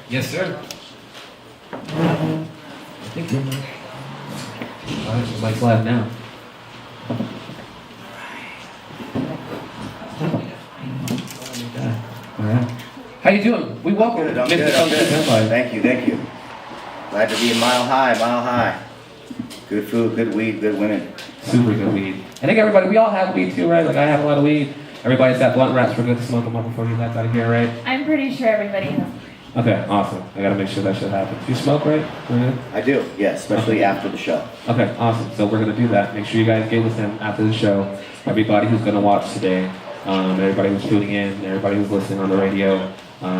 Yes, sir. I think you're Alright, the mic's live now. Alright. How you doing? We welcome Good, I'm Mr. good, Kung I'm Fu good. Vampire. Thank you, thank you. Glad to be in Mile High, Mile High. Good food, good weed, good women. Super good weed. I think everybody, we all have weed too, right? Like I have a lot of weed. Everybody's got blunt wraps. We're good to smoke them up before you guys out of here, right? I'm pretty sure everybody has. Okay, awesome. I gotta make sure that shit happens. You smoke, right? We're good? I do, yes, especially after the show. Okay, awesome. So we're gonna do that. Make sure you guys get with him after the show. Everybody who's gonna watch today, everybody who's tuning in, everybody who's listening on the radio.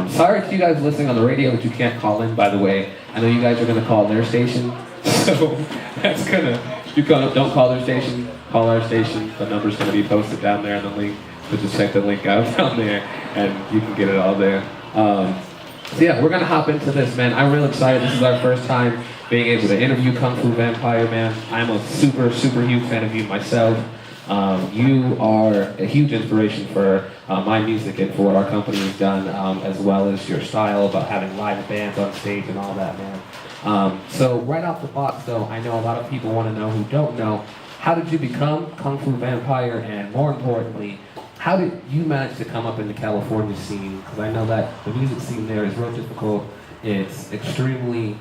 Sorry to you guys listening on the radio that you can't call in, by the way. I know you guys are gonna call their station, so that's don't call their station, call our station. The number's gonna be posted down there in the link. So just check the link out down there, and you can get it all there. So yeah, we're gonna hop into this, man. I'm real excited. This is our first time being able to interview Kung Fu Vampire, man. I'm a super, super huge fan of you myself. You are a huge inspiration for my music and for what our company has done, as well as your style about having live bands on stage and all that, man. So right off the box, though, I know a lot of people want to know who don't know, how did you become Kung Fu Vampire, and more importantly, how did you manage to come up in the California scene? Because I know that the music scene there is real difficult. It's extremely,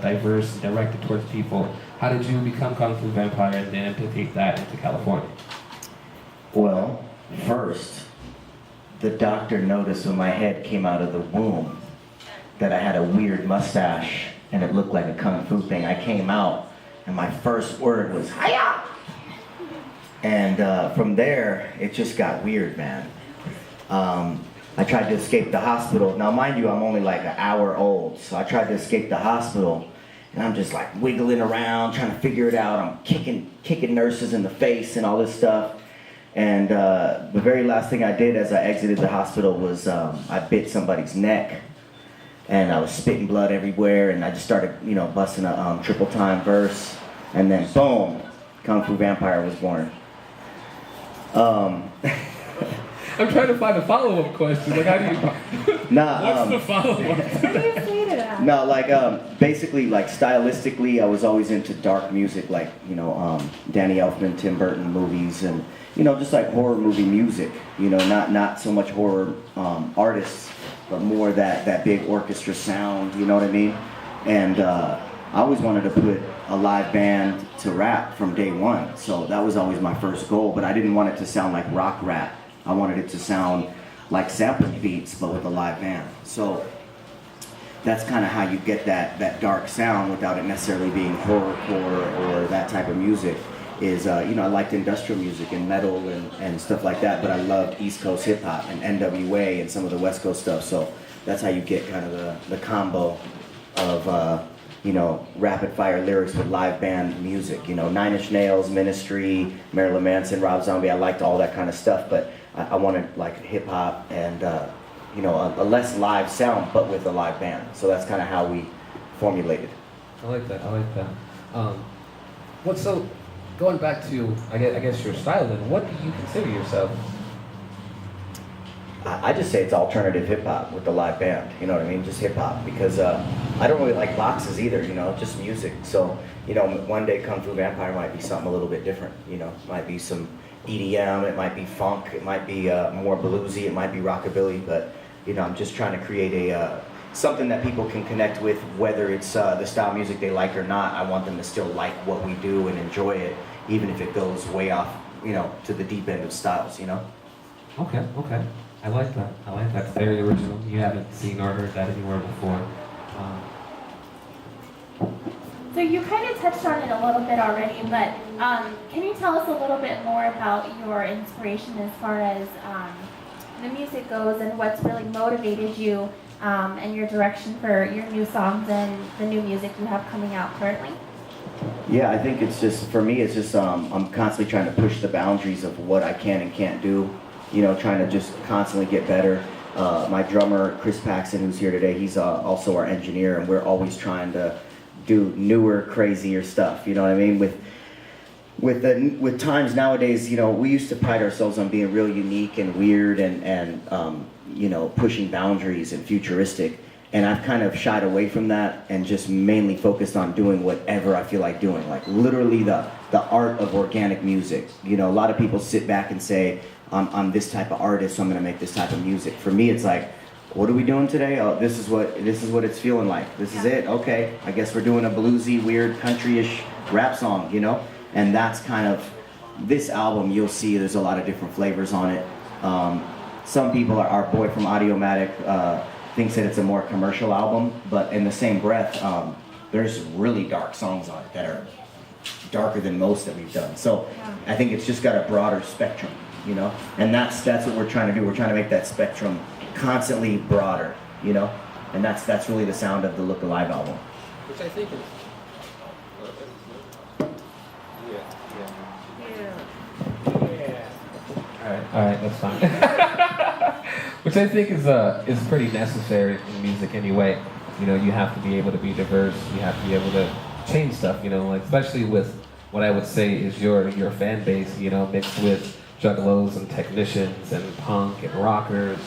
diverse and directed towards people. How did you become Kung Fu Vampire and then implement that into California? Well, first, the doctor noticed when my head came out of the womb that I had a weird mustache and it looked like a Kung Fu thing. I came out and my first word was, "Hiya!" And from there, it just got weird, man. I tried to escape the hospital. Now, mind you, I'm only like an hour old, so I tried to escape the hospital, and I'm just like wiggling around, trying to figure it out. I'm kicking nurses in the face and all this stuff. And the very last thing I did as I exited the hospital was I bit somebody's neck, and I was spitting blood everywhere, and I just started, busting a triple time verse, and then boom, Kung Fu Vampire was born. I'm trying to find a follow-up question. Like, how do you? What's the follow-up? What do you say to that? No, basically, stylistically, I was always into dark music, like, Danny Elfman, Tim Burton movies, and, just like horror movie music, not so much horror artists, but more that big orchestra sound, you know what I mean? And I always wanted to put a live band to rap from day one, so that was always my first goal, but I didn't want it to sound like rock rap. I wanted it to sound like sampling beats, but with a live band. So that's kind of how you get that dark sound without it necessarily being horrorcore or that type of music. Is I liked industrial music and metal and stuff like that, but I loved East Coast hip hop and NWA and some of the West Coast stuff. So that's how you get kind of the combo of rapid fire lyrics with live band music. Nine Inch Nails, Ministry, Marilyn Manson, Rob Zombie. I liked all that kind of stuff, but I wanted like hip hop and a less live sound, but with a live band. So that's kind of how we formulated. I like that. Going back to I guess your style then, what do you consider yourself? I just say it's alternative hip hop with the live band. You know what I mean? Just hip hop, because I don't really like boxes either. Just music. So one day Kung Fu Vampire might be something a little bit different. Might be some EDM, it might be funk, it might be more bluesy, it might be rockabilly, but I'm just trying to create something that people can connect with, whether it's the style music they like or not. I want them to still like what we do and enjoy it, even if it goes way off, to the deep end of styles, Okay. I like that. It's very original. You haven't seen or heard that anywhere before. So you kind of touched on it a little bit already, but can you tell us a little bit more about your inspiration as far as the music goes and what's really motivated you and your direction for your new songs and the new music you have coming out currently? Yeah, I think it's just, for me, it's just I'm constantly trying to push the boundaries of what I can and can't do, trying to just constantly get better. My drummer, Chris Paxton, who's here today, he's also our engineer, and we're always trying to do newer, crazier stuff, you know what I mean? With times nowadays, we used to pride ourselves on being real unique and weird and pushing boundaries and futuristic. And I've kind of shied away from that and just mainly focused on doing whatever I feel like doing, like literally the art of organic music. You know, a lot of people sit back and say, I'm this type of artist, so I'm gonna make this type of music. For me, it's like, what are we doing today? Oh, this is what it's feeling like. This is it. Okay, I guess we're doing a bluesy, weird, country-ish rap song, you know? And that's kind of this album. You'll see there's a lot of different flavors on it. Some people, our boy from Audiomatic, thinks that it's a more commercial album, but in the same breath, there's really dark songs on it that are darker than most that we've done. So I think it's just got a broader spectrum, you know? And that's what we're trying to do. We're trying to make that spectrum constantly broader, you know? And that's really the sound of the Look Alive album. Which I think is... All right, that's fine. Which I think is pretty necessary in music anyway. You know, you have to be able to be diverse. You have to be able to change stuff. You know, like especially with what I would say is your fan base. You know, mixed with juggalos and technicians and punk and rockers.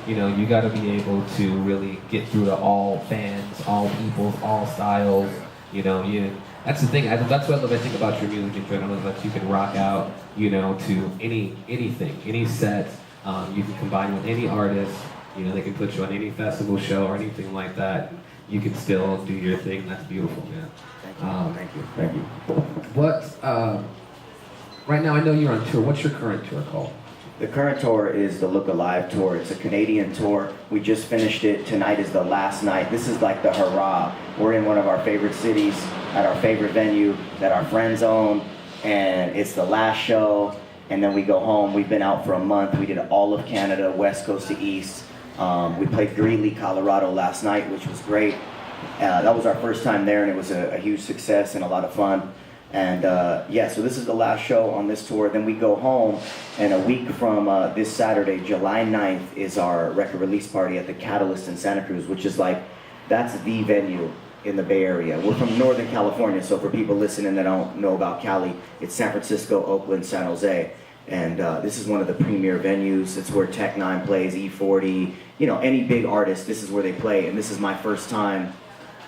You know, you got to be able to really get through to all fans, all peoples, all styles. You know, that's the thing. That's what I think about your music in general, is that you can rock out, you know, to anything, any set. You can combine with any artist. You know, they can put you on any festival show or anything like that. You can still do your thing. That's beautiful, man. Thank you. What? Right now, I know you're on tour. What's your current tour called? The current tour is the Look Alive tour. It's a Canadian tour. We just finished it. Tonight is the last night. This is like the hurrah. We're in one of our favorite cities, at our favorite venue that our friends own, and it's the last show, and then we go home. We've been out for a month. We did all of Canada, west coast to east. We played Greeley, Colorado last night, which was great. That was our first time there, and it was a huge success and a lot of fun. And yeah, so this is the last show on this tour. Then we go home, and a week from this Saturday, July 9th, is our record release party at the Catalyst in Santa Cruz, which is like, that's the venue in the Bay Area. We're from Northern California, so for people listening that don't know about Cali, it's San Francisco, Oakland, San Jose. And this is one of the premier venues. It's where Tech Nine plays, E40, you know, any big artist, this is where they play. And this is my first time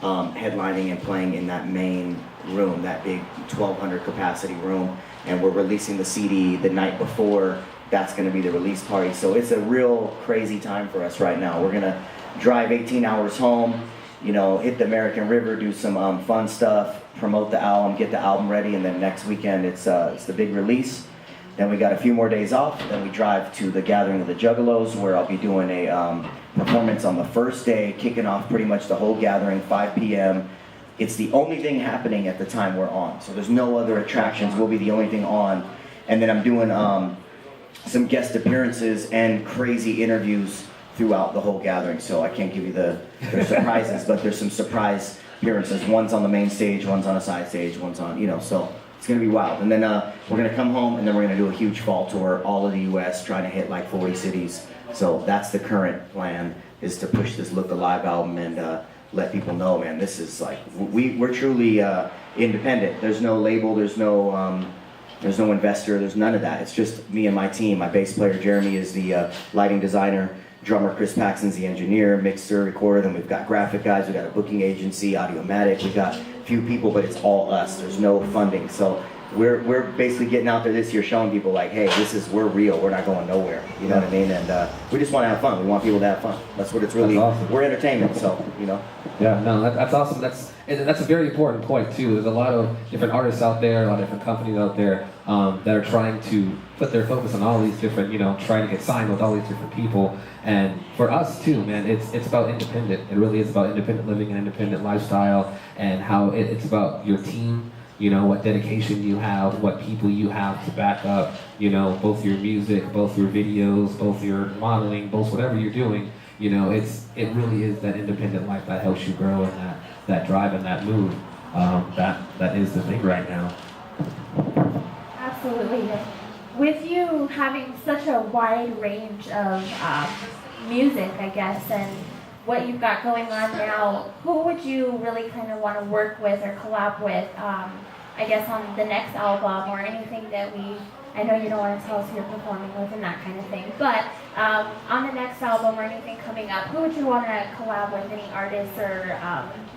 headlining and playing in that main room, that big 1,200 capacity room. And we're releasing the CD the night before. That's gonna be the release party. So it's a real crazy time for us right now. We're gonna drive 18 hours home, you know, hit the American River, do some fun stuff, promote the album, get the album ready, and then next weekend it's the big release. Then we got a few more days off. Then we drive to the Gathering of the Juggalos, where I'll be doing a performance on the first day, kicking off pretty much the whole gathering, 5 p.m. It's the only thing happening at the time we're on. So there's no other attractions. We'll be the only thing on. And then I'm doing some guest appearances and crazy interviews throughout the whole gathering. So I can't give you the surprises, but there's some surprise appearances. One's on the main stage, one's on a side stage, one's on, you know, so it's gonna be wild. And then we're gonna come home, and then we're gonna do a huge fall tour, all of the US, trying to hit like 40 cities. So that's the current plan, is to push this Look Alive album and let people know, man, this is like, we're truly independent. There's no label, there's no investor, there's none of that. It's just me and my team. My bass player, Jeremy, is the lighting designer. Drummer Chris Paxton's the engineer, mixer, recorder. Then we've got graphic guys, we got a booking agency, Audiomatic. We got a few people, but it's all us. There's no funding. So we're basically getting out there this year, showing people like, hey, we're real. We're not going nowhere. You know what I mean? And we just want to have fun. We want people to have fun. That's what it's really. That's awesome. We're entertainment, so you know. Yeah, no, that's awesome. That's a very important point too. There's a lot of different artists out there, a lot of different companies out there that are trying to put their focus on all these different, you know, trying to get signed with all these different people. And for us too, man, it's about independent. It really is about independent living and independent lifestyle, and how it's about your team. You know, what dedication you have, what people you have to back up, you know, both your music, both your videos, both your modeling, both whatever you're doing. You know, it really is that independent life that helps you grow, and that drive and that move. That is the thing right now. Absolutely. With you having such a wide range of music, I guess, and what you've got going on now, who would you really kind of want to work with or collab with I guess, on the next album or anything that I know you don't want to tell us who you're performing with and that kind of thing, but on the next album or anything coming up, who would you want to collab with, any artists or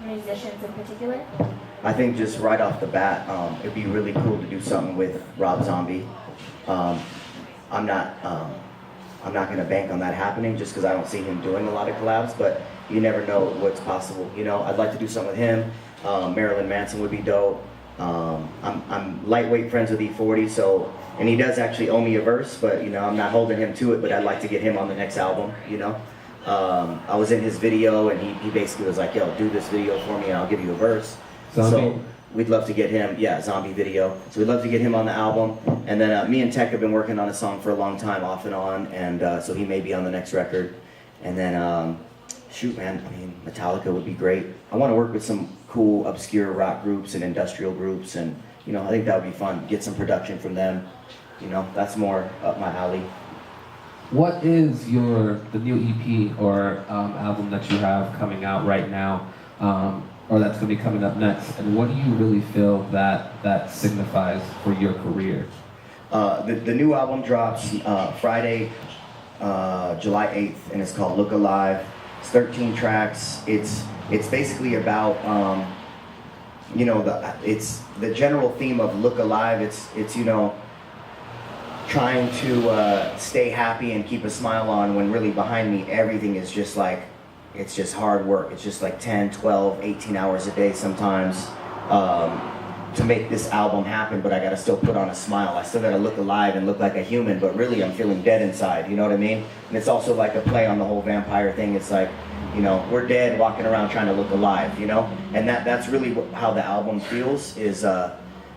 musicians in particular? I think just right off the bat, it'd be really cool to do something with Rob Zombie. I'm not going to bank on that happening just because I don't see him doing a lot of collabs, but you never know what's possible. You know, I'd like to do something with him. Marilyn Manson would be dope. I'm lightweight friends with E40, so, and he does actually owe me a verse, but you know, I'm not holding him to it, but I'd like to get him on the next album, you know. I was in his video and he basically was like, yo, do this video for me and I'll give you a verse. Zombie. So we'd love to get him, yeah, Zombie video. So we'd love to get him on the album. And then me and Tech have been working on a song for a long time, off and on, and so he may be on the next record. And then, shoot, man, I mean, Metallica would be great. I want to work with some cool, obscure rock groups and industrial groups, and you know, I think that would be fun. Get some production from them. You know, that's more up my alley. What is the new EP or album that you have coming out right now, or that's going to be coming up next? And what do you really feel that signifies for your career? The new album drops Friday, July 8th, and it's called Look Alive. It's 13 tracks. It's basically about you know, it's the general theme of Look Alive. It's you know, trying to stay happy and keep a smile on when really behind me everything is just like, it's just hard work. It's just like 10, 12, 18 hours a day sometimes to make this album happen, but I gotta still put on a smile. I still gotta look alive and look like a human, but really I'm feeling dead inside, you know what I mean? And it's also like a play on the whole vampire thing. It's like, you know, we're dead walking around trying to look alive, you know? And that's really how the album feels, is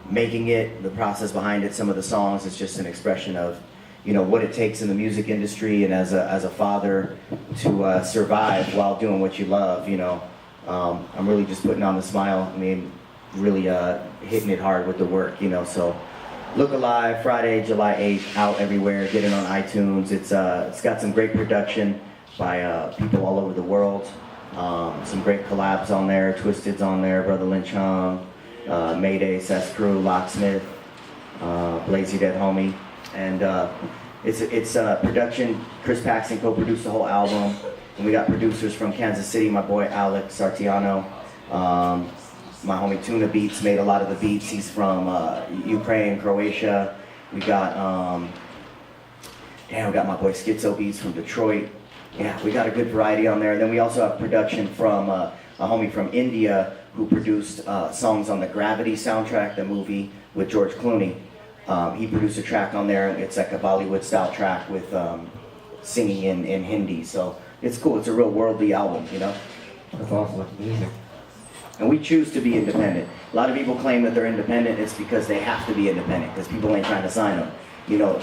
making it, the process behind it, some of the songs, it's just an expression of, you know, what it takes in the music industry and as a father to survive while doing what you love, you know. I'm really just putting on the smile. I mean, really hitting it hard with the work, you know. So Look Alive, Friday, July 8th, out everywhere. Get it on iTunes. It's got some great production by people all over the world. Some great collabs on there. Twisted's on there, Brother Lynch Hung, Mayday, Seth Crew, Locksmith, Blazy Dead Homie. And it's production. Chris Paxton co-produced the whole album. And we got producers from Kansas City, my boy Alex Sartiano. My homie Tuna Beats made a lot of the beats. He's from Ukraine, Croatia. We got my boy Schizo Beats from Detroit. Yeah, we got a good variety on there. And then we also have production from a homie from India who produced songs on the Gravity soundtrack, the movie with George Clooney. He produced a track on there. It's like a Bollywood style track with singing in Hindi. So it's cool. It's a real worldly album, you know? That's awesome. That's amazing. And we choose to be independent. A lot of people claim that they're independent. It's because they have to be independent because people ain't trying to sign them. You know,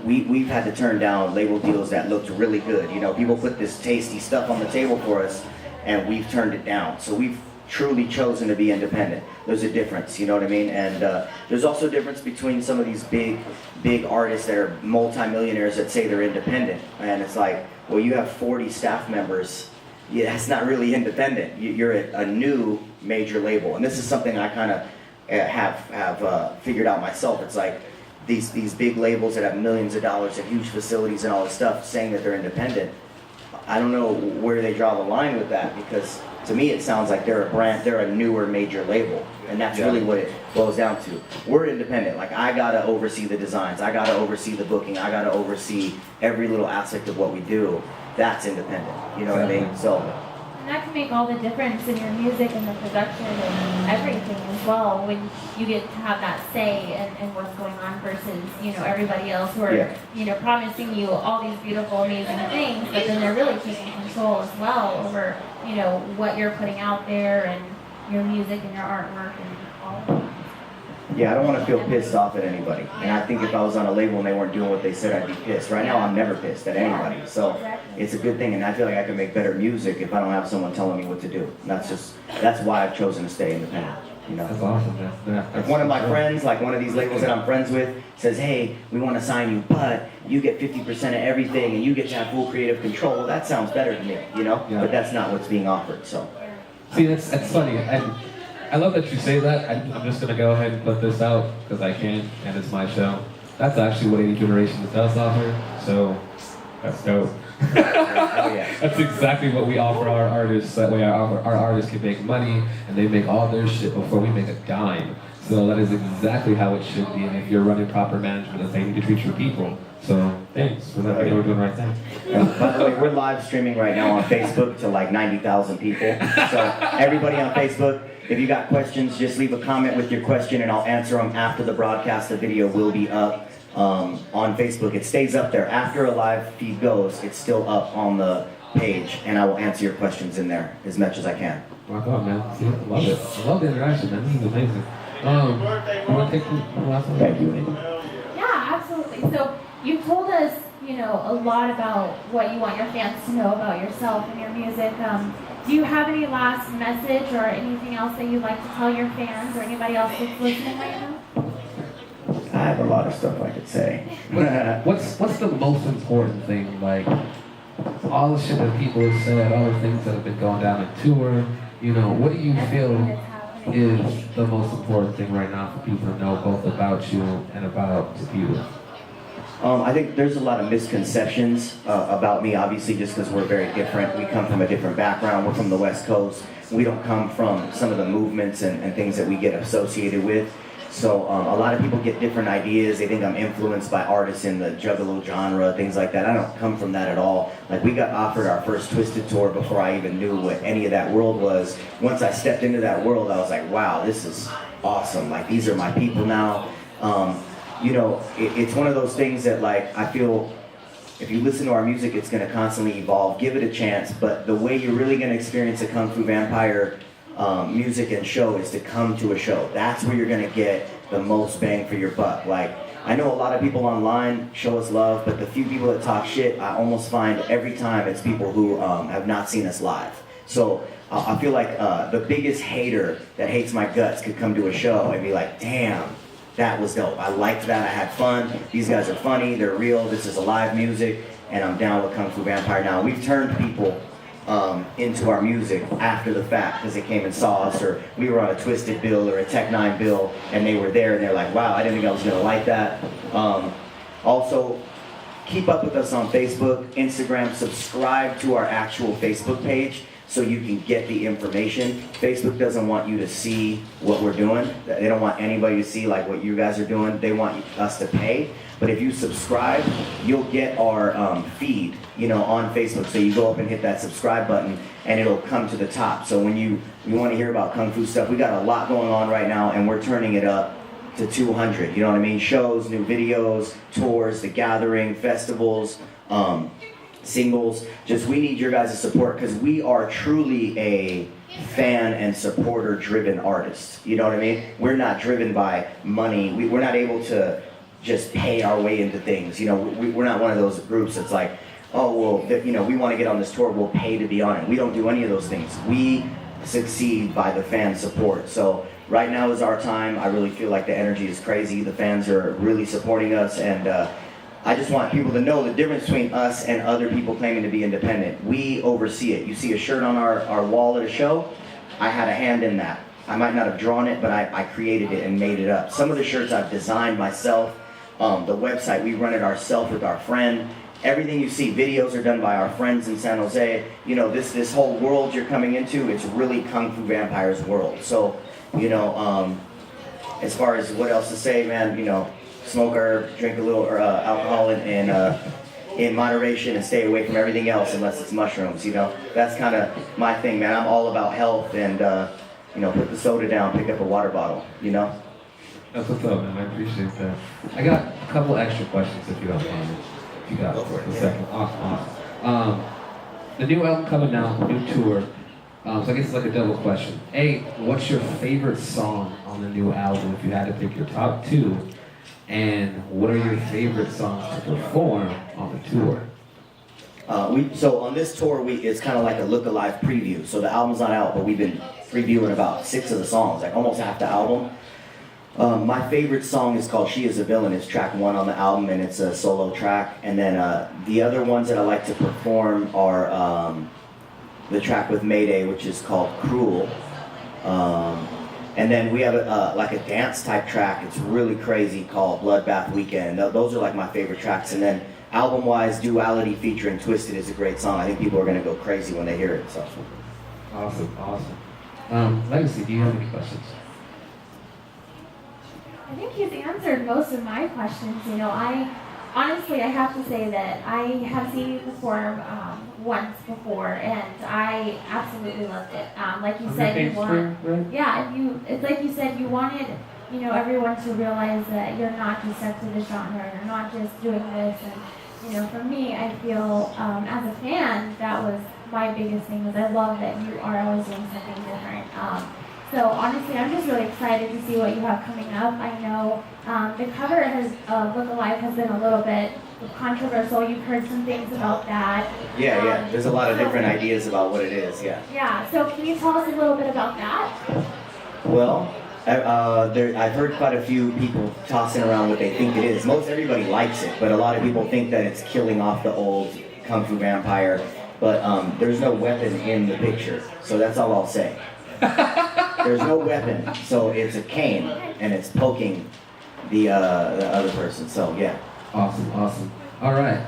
we've had to turn down label deals that looked really good. You know, people put this tasty stuff on the table for us, and we've turned it down. So we've truly chosen to be independent. There's a difference, you know what I mean? And there's also a difference between some of these big artists that are multimillionaires that say they're independent. And it's like, well, you have 40 staff members. Yeah, that's not really independent. You're a new major label. And this is something I kind of have figured out myself. It's like these big labels that have millions of dollars and huge facilities and all this stuff saying that they're independent. I don't know where they draw the line with that, because to me it sounds like they're a brand, they're a newer major label. And that's really what it boils down to. We're independent. Like, I gotta oversee the designs, I gotta oversee the booking, I gotta oversee every little aspect of what we do. That's independent, you know what I mean? So, and that can make all the difference in your music and the production and everything as well, when you get to have that say in what's going on versus, you know, everybody else who are, you know, promising you all these beautiful, amazing things, but then they're really taking control as well over, you know, what you're putting out there and your music and your artwork and all of that. yeah, I don't want to feel pissed off at anybody. And I think if I was on a label and they weren't doing what they said, I'd be pissed. Right now, I'm never pissed at anybody. So it's a good thing, and I feel like I can make better music if I don't have someone telling me what to do. And that's why I've chosen to stay independent. You know? That's awesome, man. Yeah, If one of my friends, like one of these labels that I'm friends with, says, hey, we want to sign you, but you get 50% of everything and you get to have full creative control, that sounds better to me, you know? Yeah. But that's not what's being offered, so. See, that's funny. And I love that you say that. I'm just gonna go ahead and put this out because I can, and it's my show. That's actually what 80 Generations does offer. So that's dope. Oh, yeah. That's exactly what we offer our artists. That way our artists can make money and they make all their shit before we make a dime. So that is exactly how it should be. And if you're running proper management, that's how you need to treat your people. So thanks for that. We're doing the right thing. By the way, we're live streaming right now on Facebook to like 90,000 people. So everybody on Facebook, if you got questions, just leave a comment with your question and I'll answer them after the broadcast. The video will be up on Facebook. It stays up there. After a live feed goes, it's still up on the page and I will answer your questions in there as much as I can. Rock on, man. See, I love it. I love the interaction, man. This is amazing. You want to take the last one? Thank you. Yeah, absolutely. So you told us, a lot about what you want your fans to know about yourself and your music. Do you have any last message or anything else that you'd like to tell your fans or anybody else that's listening right now? I have a lot of stuff I could say. What's the most important thing? Like all the shit that people have said, all the things that have been going down in tour. What do you feel is the most important thing right now for people to know both about you and about you? I think there's a lot of misconceptions about me, obviously, just because we're very different. We come from a different background. We're from the West Coast. We don't come from some of the movements and things that we get associated with. So a lot of people get different ideas. They think I'm influenced by artists in the juggalo genre, things like that. I don't come from that at all. Like, we got offered our first Twisted tour before I even knew what any of that world was. Once I stepped into that world, I was like, wow, this is awesome. Like, these are my people now. It's one of those things that, like, I feel if you listen to our music, it's going to constantly evolve. Give it a chance. But the way you're really going to experience a Kung Fu Vampire music and show is to come to a show. That's where you're going to get the most bang for your buck. Like, I know a lot of people online show us love, but the few people that talk shit, I almost find every time it's people who have not seen us live. So I feel like the biggest hater that hates my guts could come to a show and be like, damn, that was dope. I liked that. I had fun. These guys are funny. They're real. This is live music, and I'm down with Kung Fu Vampire. Now, we've turned people into our music after the fact because they came and saw us, or we were on a Twisted bill or a Tech 9 bill, and they were there, and they're like, wow, I didn't think I was going to like that. Also, keep up with us on Facebook, Instagram. Subscribe to our actual Facebook page so you can get the information. Facebook doesn't want you to see what we're doing. They don't want anybody to see like what you guys are doing. They want us to pay. But if you subscribe, you'll get our feed, on Facebook. So you go up and hit that subscribe button, and it'll come to the top. So when you want to hear about Kung Fu stuff, we got a lot going on right now, and we're turning it up to 200. You know what I mean? Shows, new videos, tours, The Gathering, festivals, singles. Just, we need your guys' support because we are truly a fan and supporter driven artist. You know what I mean? We're not driven by money. We're not able to just pay our way into things. We're not one of those groups that's like, oh, well, we want to get on this tour, we'll pay to be on it. We don't do any of those things. We succeed by the fan support. So right now is our time. I really feel like the energy is crazy. The fans are really supporting us, and I just want people to know the difference between us and other people claiming to be independent. We oversee it. You see a shirt on our wall at a show, I had a hand in that. I might not have drawn it, but I created it and made it up. Some of the shirts I've designed myself. The website, we run it ourselves with our friend. Everything you see, videos are done by our friends in San Jose. This whole world you're coming into, it's really Kung Fu Vampire's world. So, as far as what else to say, man, smoke herb, drink a little alcohol in moderation, and stay away from everything else unless it's mushrooms. That's kind of my thing, man. I'm all about health, and put the soda down, pick up a water bottle. That's what's up, man. I appreciate that. I got a couple extra questions if you don't mind. If you got a second. Awesome. The new album coming out, new tour. So I guess it's like a double question. A, what's your favorite song on the new album if you had to pick your top two? And what are your favorite songs to perform on the tour? So on this tour, it's kind of like a look-alive preview. So the album's not out, but we've been previewing about 6 of the songs, like almost half the album. My favorite song is called She Is a Villain. It's track 1 on the album, and it's a solo track. And then the other ones that I like to perform are the track with Mayday, which is called Cruel. And then we have like a dance type track. It's really crazy called Bloodbath Weekend. Those are like my favorite tracks. And then album-wise, Duality featuring Twisted is a great song. I think people are going to go crazy when they hear it. So. Awesome, awesome. Legaci, do you have any questions? I think he's answered most of my questions. You know, I have to say that I have seen you perform once before, and I absolutely loved it. Like you said, you want, yeah, it's like you said, you wanted, you know, everyone to realize that you're not just stuck to the genre, you're not just doing this, and you know, for me, I feel as a fan, that was my biggest thing. Was I love that you are always doing something different. So honestly, I'm just really excited to see what you have coming up. I know the cover Look Alive has been a little bit controversial. You've heard some things about that. Yeah. There's a lot of different ideas about what it is, yeah. Yeah, so can you tell us a little bit about that? Well, I've heard quite a few people tossing around what they think it is. Most everybody likes it, but a lot of people think that it's killing off the old Kung Fu vampire. But there's no weapon in the picture, so that's all I'll say. There's no weapon, so it's a cane, and it's poking the other person, so yeah. Awesome, awesome. All right.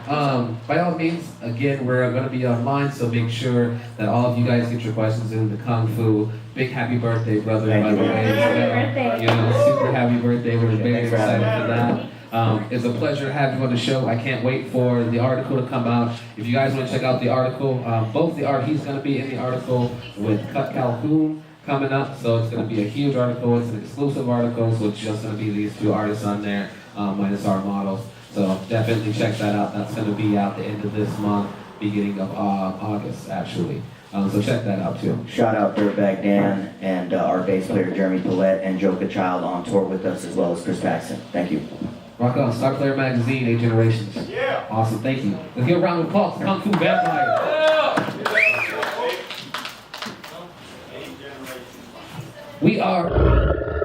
By all means, again, we're going to be online, so make sure that all of you guys get your questions in the Kung Fu. Big happy birthday, brother, by the way. Happy birthday. You know, super happy birthday. We're very excited for that. It's a pleasure to have you on the show. I can't wait for the article to come out. If you guys want to check out the article, he's going to be in the article with Cut Calhoun coming up, so it's going to be a huge article. It's an exclusive article, so it's just going to be these two artists on there, minus our models. So definitely check that out. That's going to be out the end of this month, beginning of August, actually. So check that out too. Shout out Dirtbag Dan and our bass player Jeremy Paulette and Joka Child on tour with us, as well as Chris Paxton. Thank you. Rock on, S.T.R Player Magazine, 8 Generations. Yeah. Awesome, thank you. Let's give a round of applause to Kung Fu Vampire. Yeah. We are...